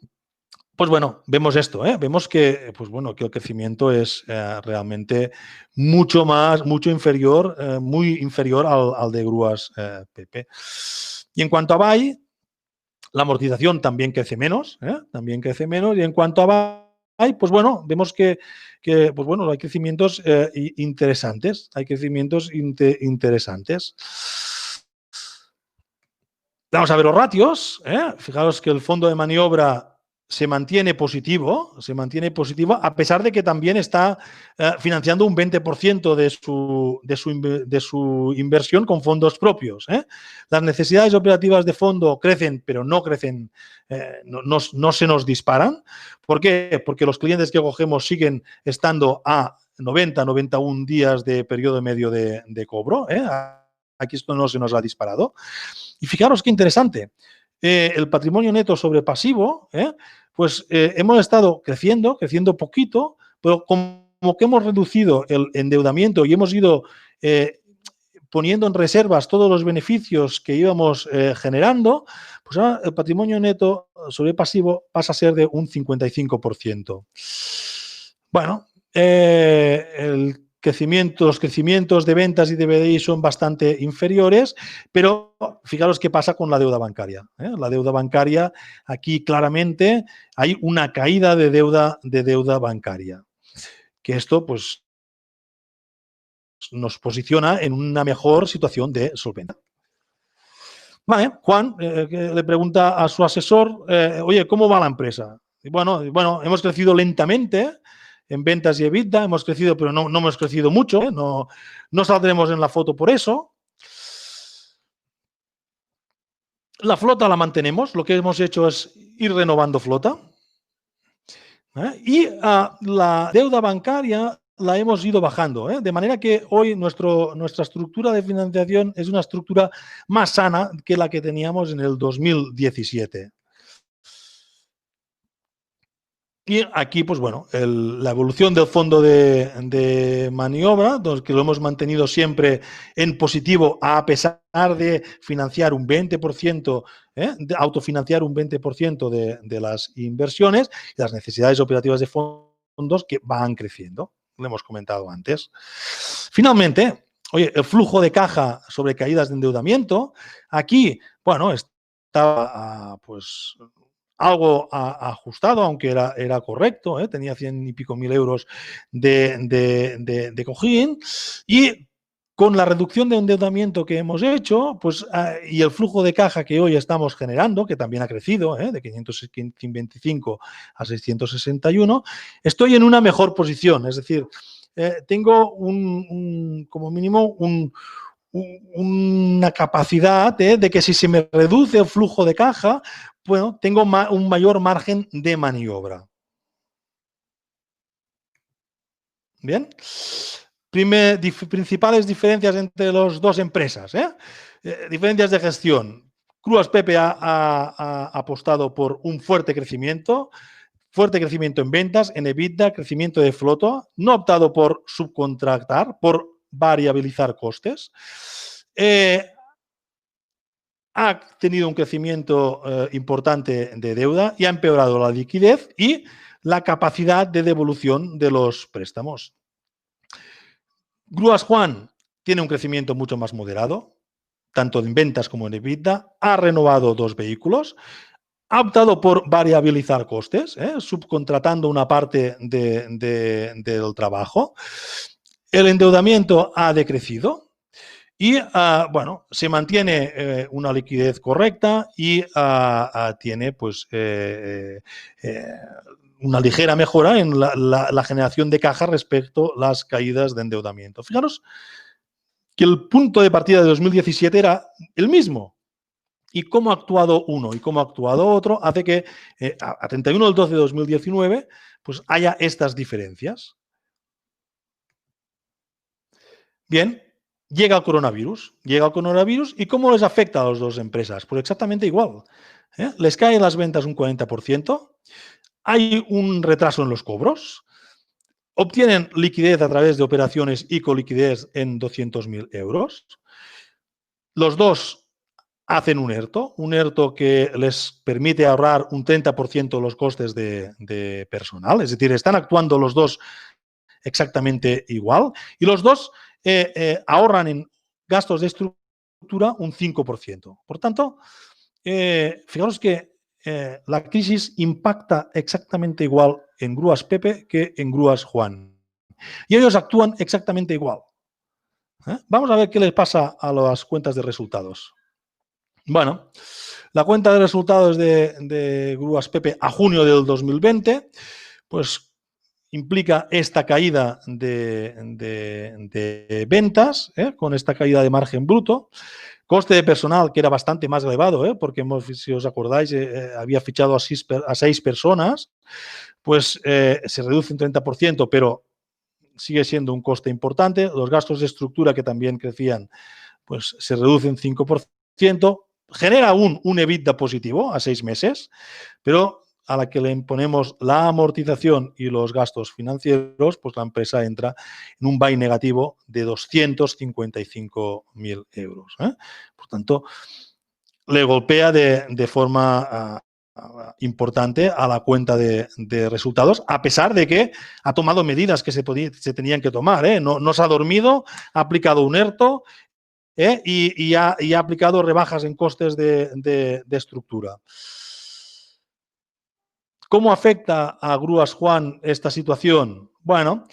Pues bueno, vemos esto, vemos que, pues bueno, que el crecimiento es realmente mucho inferior, muy inferior al de Grúas PP. Y en cuanto a BAI, la amortización también crece menos, y en cuanto a BAI, pues bueno, vemos que pues bueno, hay crecimientos interesantes, Vamos a ver los ratios. Fijaros que el fondo de maniobra se mantiene positivo, a pesar de que también está financiando un 20% de su inversión con fondos propios. Las necesidades operativas de fondo crecen, pero no crecen, no se nos disparan. ¿Por qué? Porque los clientes que cogemos siguen estando a 91 días de periodo medio de cobro. Aquí esto no se nos ha disparado. Y fijaros qué interesante. El patrimonio neto sobre pasivo, pues hemos estado creciendo poquito, pero como que hemos reducido el endeudamiento y hemos ido poniendo en reservas todos los beneficios que íbamos generando, pues ahora el patrimonio neto sobre pasivo pasa a ser de un 55%. Bueno, los crecimientos de ventas y de BDI son bastante inferiores, pero fijaros qué pasa con la deuda bancaria. La deuda bancaria, aquí claramente hay una caída de deuda bancaria, que esto pues nos posiciona en una mejor situación de solvencia. Vale, Juan le pregunta a su asesor, oye, ¿cómo va la empresa? Y bueno, hemos crecido lentamente en ventas y EBITDA, hemos crecido, pero no hemos crecido mucho, no saldremos en la foto por eso. La flota la mantenemos, lo que hemos hecho es ir renovando flota. Y la deuda bancaria la hemos ido bajando, de manera que hoy nuestra estructura de financiación es una estructura más sana que la que teníamos en el 2017. Y aquí, pues bueno, la evolución del fondo de maniobra, que lo hemos mantenido siempre en positivo, a pesar de financiar un 20%, de autofinanciar un 20% de las inversiones y las necesidades operativas de fondos que van creciendo. Lo hemos comentado antes. Finalmente, oye, el flujo de caja sobre caídas de endeudamiento, aquí, bueno, está pues algo ajustado, aunque era correcto, tenía 100 y pico mil euros de cojín, y con la reducción de endeudamiento que hemos hecho, pues, y el flujo de caja que hoy estamos generando, que también ha crecido, de 525 a 661, estoy en una mejor posición. Es decir, tengo como mínimo una capacidad de que si se me reduce el flujo de caja, bueno, tengo un mayor margen de maniobra. Bien. Principales diferencias entre las dos empresas. Diferencias de gestión. Grúas PP ha apostado por un fuerte crecimiento en ventas, en EBITDA, crecimiento de flota. No ha optado por subcontratar, por variabilizar costes. Ha tenido un crecimiento importante de deuda y ha empeorado la liquidez y la capacidad de devolución de los préstamos. Grúas Juan tiene un crecimiento mucho más moderado, tanto en ventas como en EBITDA, ha renovado 2 vehículos, ha optado por variabilizar costes, subcontratando una parte del trabajo. El endeudamiento ha decrecido y, bueno, se mantiene una liquidez correcta y tiene, pues, una ligera mejora en la generación de caja respecto a las caídas de endeudamiento. Fijaros que el punto de partida de 2017 era el mismo. Y cómo ha actuado uno y cómo ha actuado otro hace que a 31 del 12 de 2019 pues haya estas diferencias. Bien, llega el coronavirus. ¿Y cómo les afecta a las dos empresas? Pues exactamente igual. Les caen las ventas un 40%, hay un retraso en los cobros, obtienen liquidez a través de operaciones y coliquidez en 200.000 euros. Los dos hacen un ERTO que les permite ahorrar un 30% los costes de personal, es decir, están actuando los dos exactamente igual y los dos ahorran en gastos de estructura un 5%. Por tanto, fijaros que la crisis impacta exactamente igual en Grúas Pepe que en Grúas Juan. Y ellos actúan exactamente igual. Vamos a ver qué les pasa a las cuentas de resultados. Bueno, la cuenta de resultados de Grúas Pepe a junio del 2020, pues implica esta caída de ventas, con esta caída de margen bruto. Coste de personal que era bastante más elevado, porque si os acordáis, había fichado a 6 personas, pues se reduce un 30%, pero sigue siendo un coste importante. Los gastos de estructura que también crecían, pues se reducen 5%. Genera un EBITDA positivo a 6 meses, pero a la que le imponemos la amortización y los gastos financieros, pues la empresa entra en un BAI negativo de 255.000 euros. Por tanto, le golpea de forma importante a la cuenta de resultados, a pesar de que ha tomado medidas que se tenían que tomar. No se ha dormido, ha aplicado un ERTO, y ha aplicado rebajas en costes de estructura. ¿Cómo afecta a Grúas Juan esta situación? Bueno,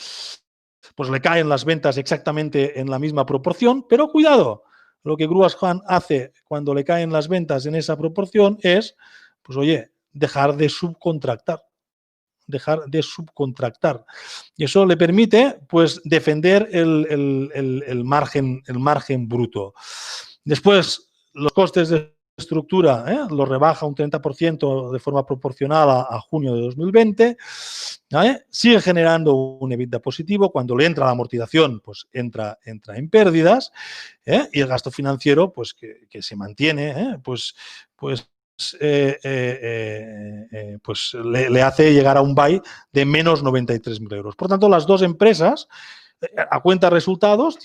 pues le caen las ventas exactamente en la misma proporción, pero cuidado, lo que Grúas Juan hace cuando le caen las ventas en esa proporción es, pues oye, dejar de subcontractar. Y eso le permite, pues, defender el margen bruto. Después, los costes de estructura los rebaja un 30% de forma proporcional a junio de 2020. Sigue generando un EBITDA positivo. Cuando le entra la amortización, pues entra en pérdidas. Y el gasto financiero, pues que se mantiene, pues le hace llegar a un BAI de menos 93.000 euros. Por tanto, las dos empresas, a cuenta de resultados,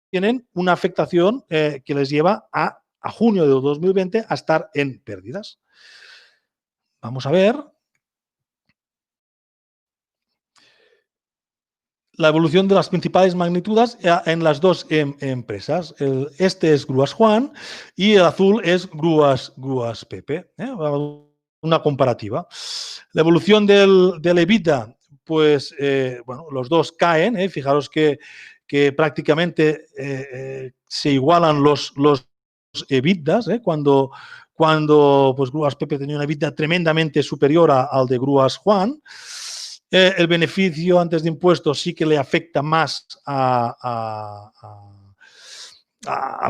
tienen una afectación que les lleva a junio de 2020 a estar en pérdidas. Vamos a ver la evolución de las principales magnitudes en las dos empresas. Este es Grúas Juan y el azul es Grúas Pepe. Una comparativa. La evolución del EBITDA, pues, bueno, los dos caen. Fijaros que prácticamente se igualan los EBITDAs, cuando pues, Grúas Pepe tenía una EBITDA tremendamente superior al de Grúas Juan. El beneficio antes de impuestos sí que le afecta más a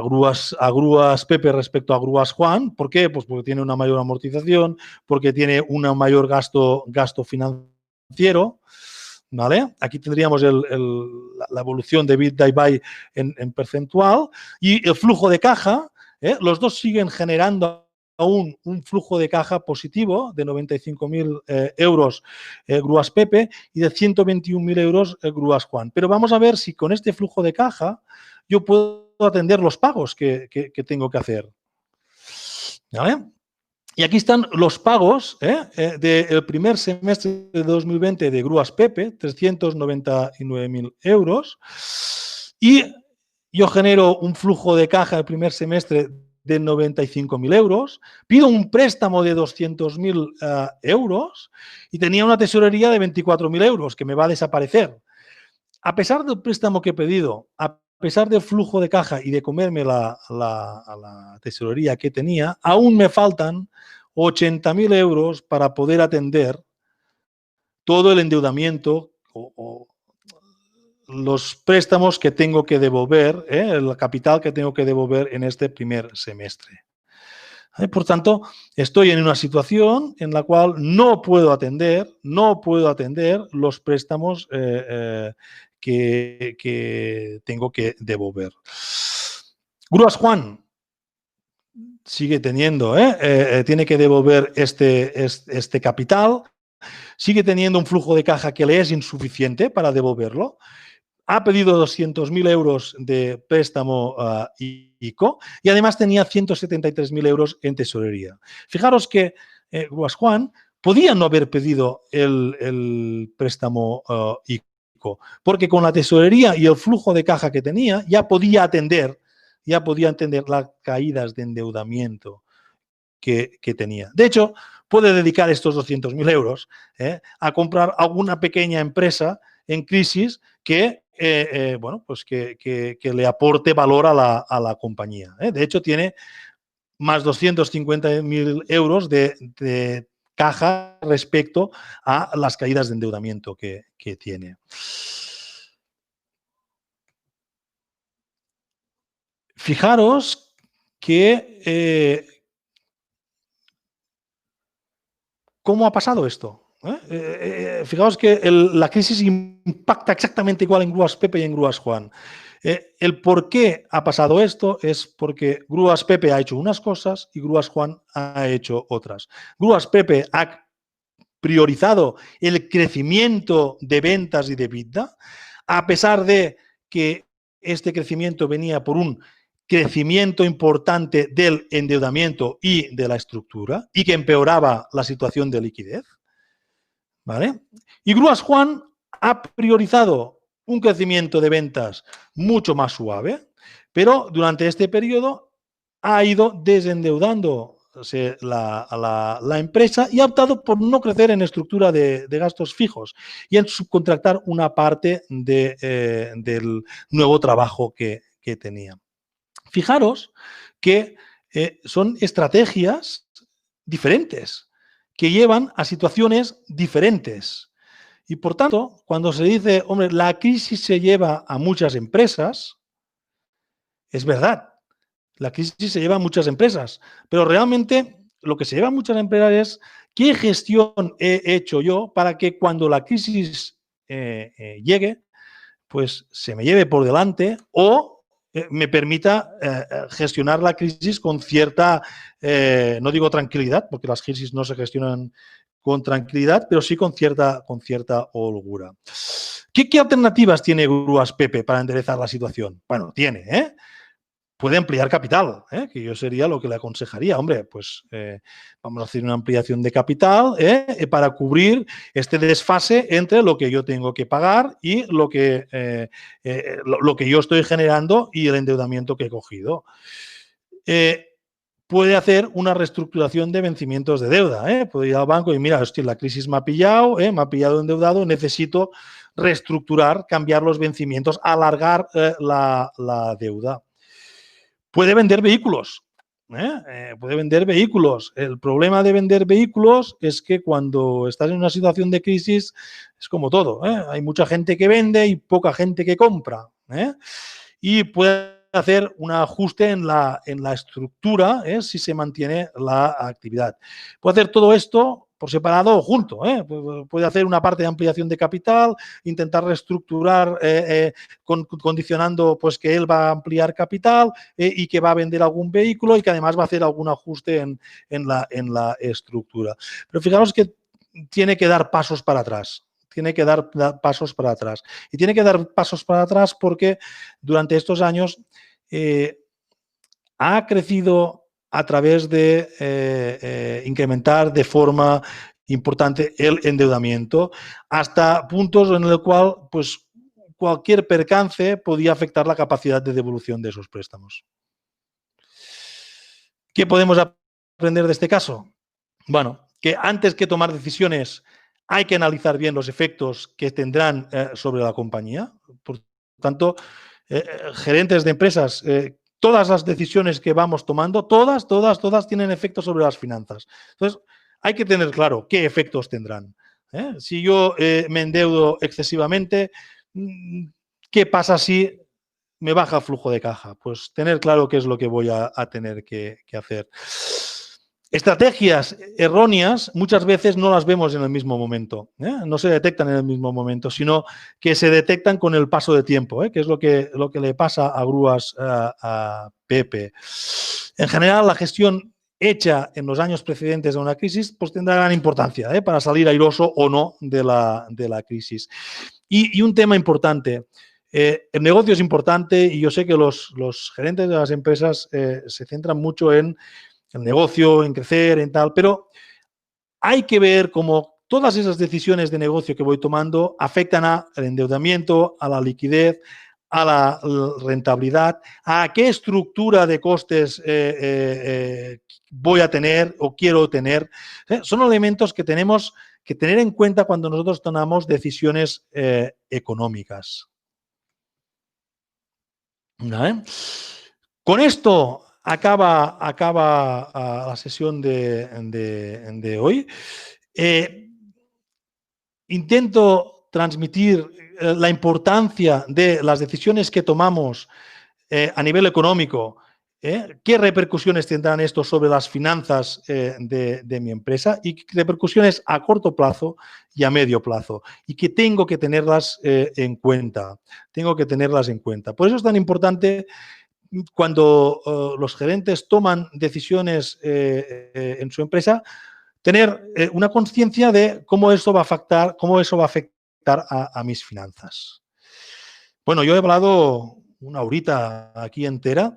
Grúas Pepe respecto a Grúas Juan. ¿Por qué? Pues porque tiene una mayor amortización, porque tiene un mayor gasto financiero. ¿Vale? Aquí tendríamos la evolución de EBITDA y BAI en percentual y el flujo de caja. Los dos siguen generando aún un flujo de caja positivo de 95.000 euros Grúas Pepe y de 121.000 euros Grúas Juan. Pero vamos a ver si con este flujo de caja yo puedo atender los pagos que tengo que hacer. ¿Vale? Y aquí están los pagos del primer semestre de 2020 de Grúas Pepe, 399.000 euros. Y yo genero un flujo de caja el primer semestre de 95.000 euros, pido un préstamo de 200.000 euros y tenía una tesorería de 24.000 euros que me va a desaparecer. A pesar del préstamo que he pedido, a pesar del flujo de caja y de comerme la tesorería que tenía, aún me faltan 80.000 euros para poder atender todo el endeudamiento o los préstamos que tengo que devolver, el capital que tengo que devolver en este primer semestre. Por tanto, estoy en una situación en la cual no puedo atender los préstamos que tengo que devolver. Grúas Juan sigue teniendo, tiene que devolver este capital, sigue teniendo un flujo de caja que le es insuficiente para devolverlo. Ha pedido 200.000 euros de préstamo ICO y además tenía 173.000 euros en tesorería. Fijaros que Grúas Juan podía no haber pedido el préstamo ICO, porque con la tesorería y el flujo de caja que tenía ya podía atender las caídas de endeudamiento que tenía. De hecho, puede dedicar estos 200.000 euros a comprar alguna pequeña empresa en crisis que pues que le aporte valor a la compañía. De hecho, tiene más 250.000 euros de caja respecto a las caídas de endeudamiento que tiene. Fijaros que ¿cómo ha pasado esto? Fijaos que la crisis impacta exactamente igual en Grúas Pepe y en Grúas Juan. El por qué ha pasado esto es porque Grúas Pepe ha hecho unas cosas y Grúas Juan ha hecho otras. Grúas Pepe ha priorizado el crecimiento de ventas y de EBITDA, a pesar de que este crecimiento venía por un crecimiento importante del endeudamiento y de la estructura y que empeoraba la situación de liquidez. ¿Vale? Y Grúas Juan ha priorizado un crecimiento de ventas mucho más suave, pero durante este periodo ha ido desendeudando la empresa y ha optado por no crecer en estructura de gastos fijos y en subcontractar una parte del nuevo trabajo que tenía. Fijaros que son estrategias diferentes que llevan a situaciones diferentes. Y por tanto, cuando se dice, hombre, la crisis se lleva a muchas empresas, es verdad, la crisis se lleva a muchas empresas, pero realmente lo que se lleva a muchas empresas es qué gestión he hecho yo para que cuando la crisis llegue, pues se me lleve por delante o me permita gestionar la crisis con cierta, no digo tranquilidad, porque las crisis no se gestionan con tranquilidad, pero sí con cierta holgura. ¿Qué alternativas tiene Grúas Pepe para enderezar la situación? Bueno, tiene, puede ampliar capital, que yo sería lo que le aconsejaría. Hombre, pues vamos a hacer una ampliación de capital para cubrir este desfase entre lo que yo tengo que pagar y lo que yo estoy generando y el endeudamiento que he cogido. Puede hacer una reestructuración de vencimientos de deuda. Puede ir al banco y mira, hostia, la crisis me ha pillado endeudado, necesito reestructurar, cambiar los vencimientos, alargar la deuda. Puede vender vehículos. Puede vender vehículos. El problema de vender vehículos es que cuando estás en una situación de crisis es como todo. Hay mucha gente que vende y poca gente que compra. Y puede hacer un ajuste en la estructura si se mantiene la actividad. Puede hacer todo esto por separado o junto. Puede hacer una parte de ampliación de capital, intentar reestructurar condicionando pues, que él va a ampliar capital y que va a vender algún vehículo y que además va a hacer algún ajuste en la estructura. Pero fijaros que tiene que dar pasos para atrás. Tiene que dar pasos para atrás. Y tiene que dar pasos para atrás porque durante estos años ha crecido a través de incrementar de forma importante el endeudamiento hasta puntos en el cual pues, cualquier percance podía afectar la capacidad de devolución de esos préstamos. ¿Qué podemos aprender de este caso? Bueno, que antes que tomar decisiones hay que analizar bien los efectos que tendrán sobre la compañía. Por tanto, gerentes de empresas, todas las decisiones que vamos tomando, todas tienen efectos sobre las finanzas. Entonces, hay que tener claro qué efectos tendrán. Si yo me endeudo excesivamente, ¿qué pasa si me baja el flujo de caja? Pues tener claro qué es lo que voy a tener que hacer. Estrategias erróneas muchas veces no las vemos en el mismo momento, no se detectan en el mismo momento, sino que se detectan con el paso de tiempo, que es lo que le pasa a Grúas a Pepe. En general, la gestión hecha en los años precedentes a una crisis pues tendrá gran importancia para salir airoso o no de la crisis. Y un tema importante. El negocio es importante y yo sé que los gerentes de las empresas se centran mucho en el negocio, en crecer, en tal, pero hay que ver cómo todas esas decisiones de negocio que voy tomando afectan al endeudamiento, a la liquidez, a la rentabilidad, a qué estructura de costes voy a tener o quiero tener. Son elementos que tenemos que tener en cuenta cuando nosotros tomamos decisiones económicas. ¿Vale? Con esto acaba la sesión de hoy. Intento transmitir la importancia de las decisiones que tomamos a nivel económico, qué repercusiones tendrán esto sobre las finanzas de mi empresa y qué repercusiones a corto plazo y a medio plazo y que tengo que tenerlas en cuenta. Tengo que tenerlas en cuenta. Por eso es tan importante cuando los gerentes toman decisiones en su empresa, tener una conciencia de cómo eso va a afectar, a mis finanzas. Bueno, yo he hablado una horita aquí entera.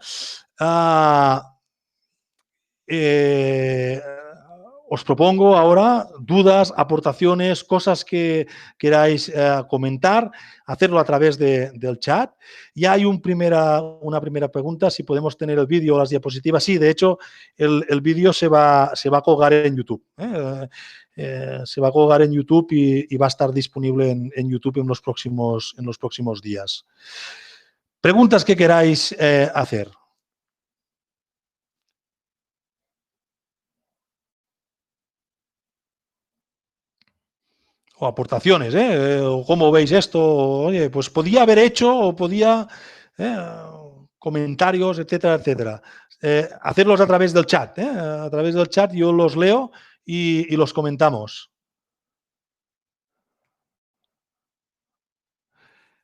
Os propongo ahora dudas, aportaciones, cosas que queráis comentar, hacerlo a través del chat. Ya hay una primera pregunta, si podemos tener el vídeo o las diapositivas. Sí, de hecho, el vídeo se va a colgar en YouTube. Se va a colgar en YouTube y va a estar disponible en YouTube en los próximos días. Preguntas que queráis hacer. O aportaciones, o cómo veis esto, oye, pues podía haber hecho o podía, comentarios, etcétera, etcétera. Hacerlos a través del chat, a través del chat yo los leo y los comentamos.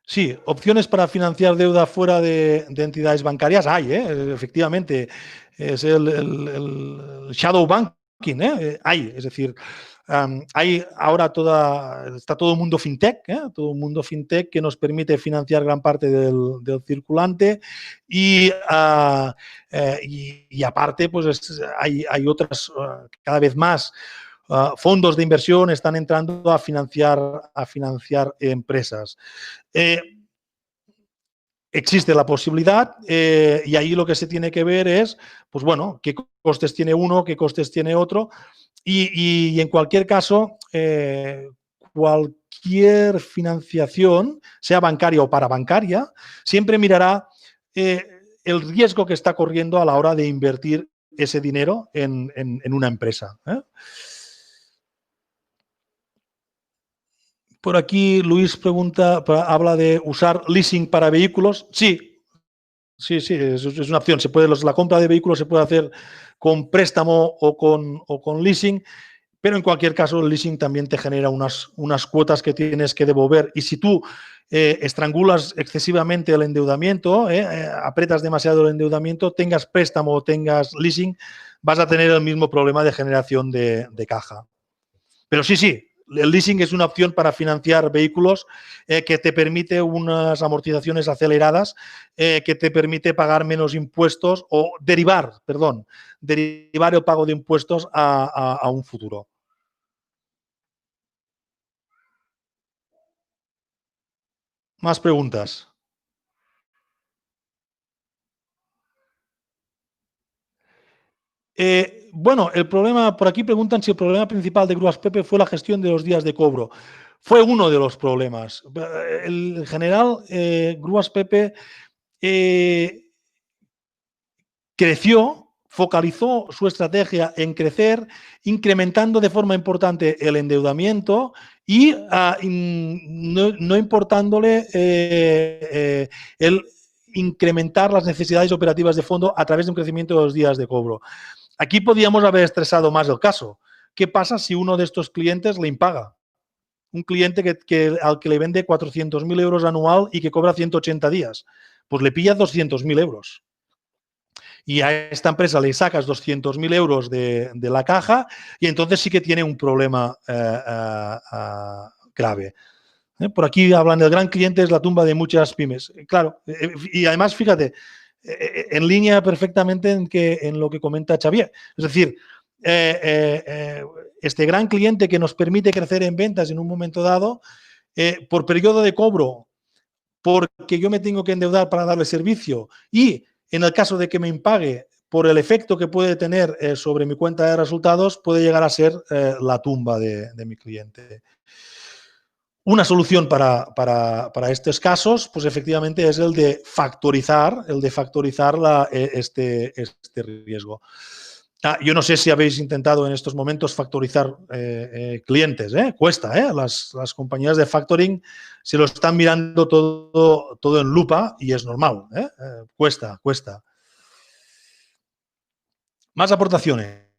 Sí, opciones para financiar deuda fuera de entidades bancarias hay, efectivamente. Es el shadow banking, hay, es decir, hay ahora está todo el mundo fintech, todo el mundo fintech que nos permite financiar gran parte del circulante y aparte pues hay otras cada vez más fondos de inversión están entrando a financiar empresas. Existe la posibilidad y ahí lo que se tiene que ver es, pues bueno, qué costes tiene uno, qué costes tiene otro y en cualquier caso, cualquier financiación, sea bancaria o parabancaria, siempre mirará el riesgo que está corriendo a la hora de invertir ese dinero en una empresa. Por aquí Luis habla de usar leasing para vehículos. Sí, es una opción. La compra de vehículos se puede hacer con préstamo o con leasing. Pero en cualquier caso, el leasing también te genera unas cuotas que tienes que devolver. Y si tú estrangulas excesivamente el endeudamiento, apretas demasiado el endeudamiento, tengas préstamo o tengas leasing, vas a tener el mismo problema de generación de caja. Pero sí, sí, el leasing es una opción para financiar vehículos que te permite unas amortizaciones aceleradas, que te permite pagar menos impuestos o derivar el pago de impuestos a un futuro. Más preguntas. Bueno, el problema, por aquí preguntan si el problema principal de Grúas Pepe fue la gestión de los días de cobro. Fue uno de los problemas. En general, Grúas Pepe creció, focalizó su estrategia en crecer, incrementando de forma importante el endeudamiento y no importándole el incrementar las necesidades operativas de fondo a través de un crecimiento de los días de cobro. Aquí podíamos haber estresado más el caso. ¿Qué pasa si uno de estos clientes le impaga? Un cliente al que le vende 400.000 euros anual y que cobra 180 días. Pues le pilla 200.000 euros. Y a esta empresa le sacas 200.000 euros de la caja y entonces sí que tiene un problema grave. Por aquí hablan del gran cliente, es la tumba de muchas pymes. Claro, y además, fíjate, en línea perfectamente en lo que comenta Xavier. Es decir, este gran cliente que nos permite crecer en ventas en un momento dado, por periodo de cobro, porque yo me tengo que endeudar para darle servicio y en el caso de que me impague por el efecto que puede tener sobre mi cuenta de resultados, puede llegar a ser la tumba de mi cliente. Una solución para estos casos, pues efectivamente es el de factorizar este riesgo. Yo no sé si habéis intentado en estos momentos factorizar clientes, cuesta, las compañías de factoring se lo están mirando todo en lupa y es normal, cuesta. Más aportaciones.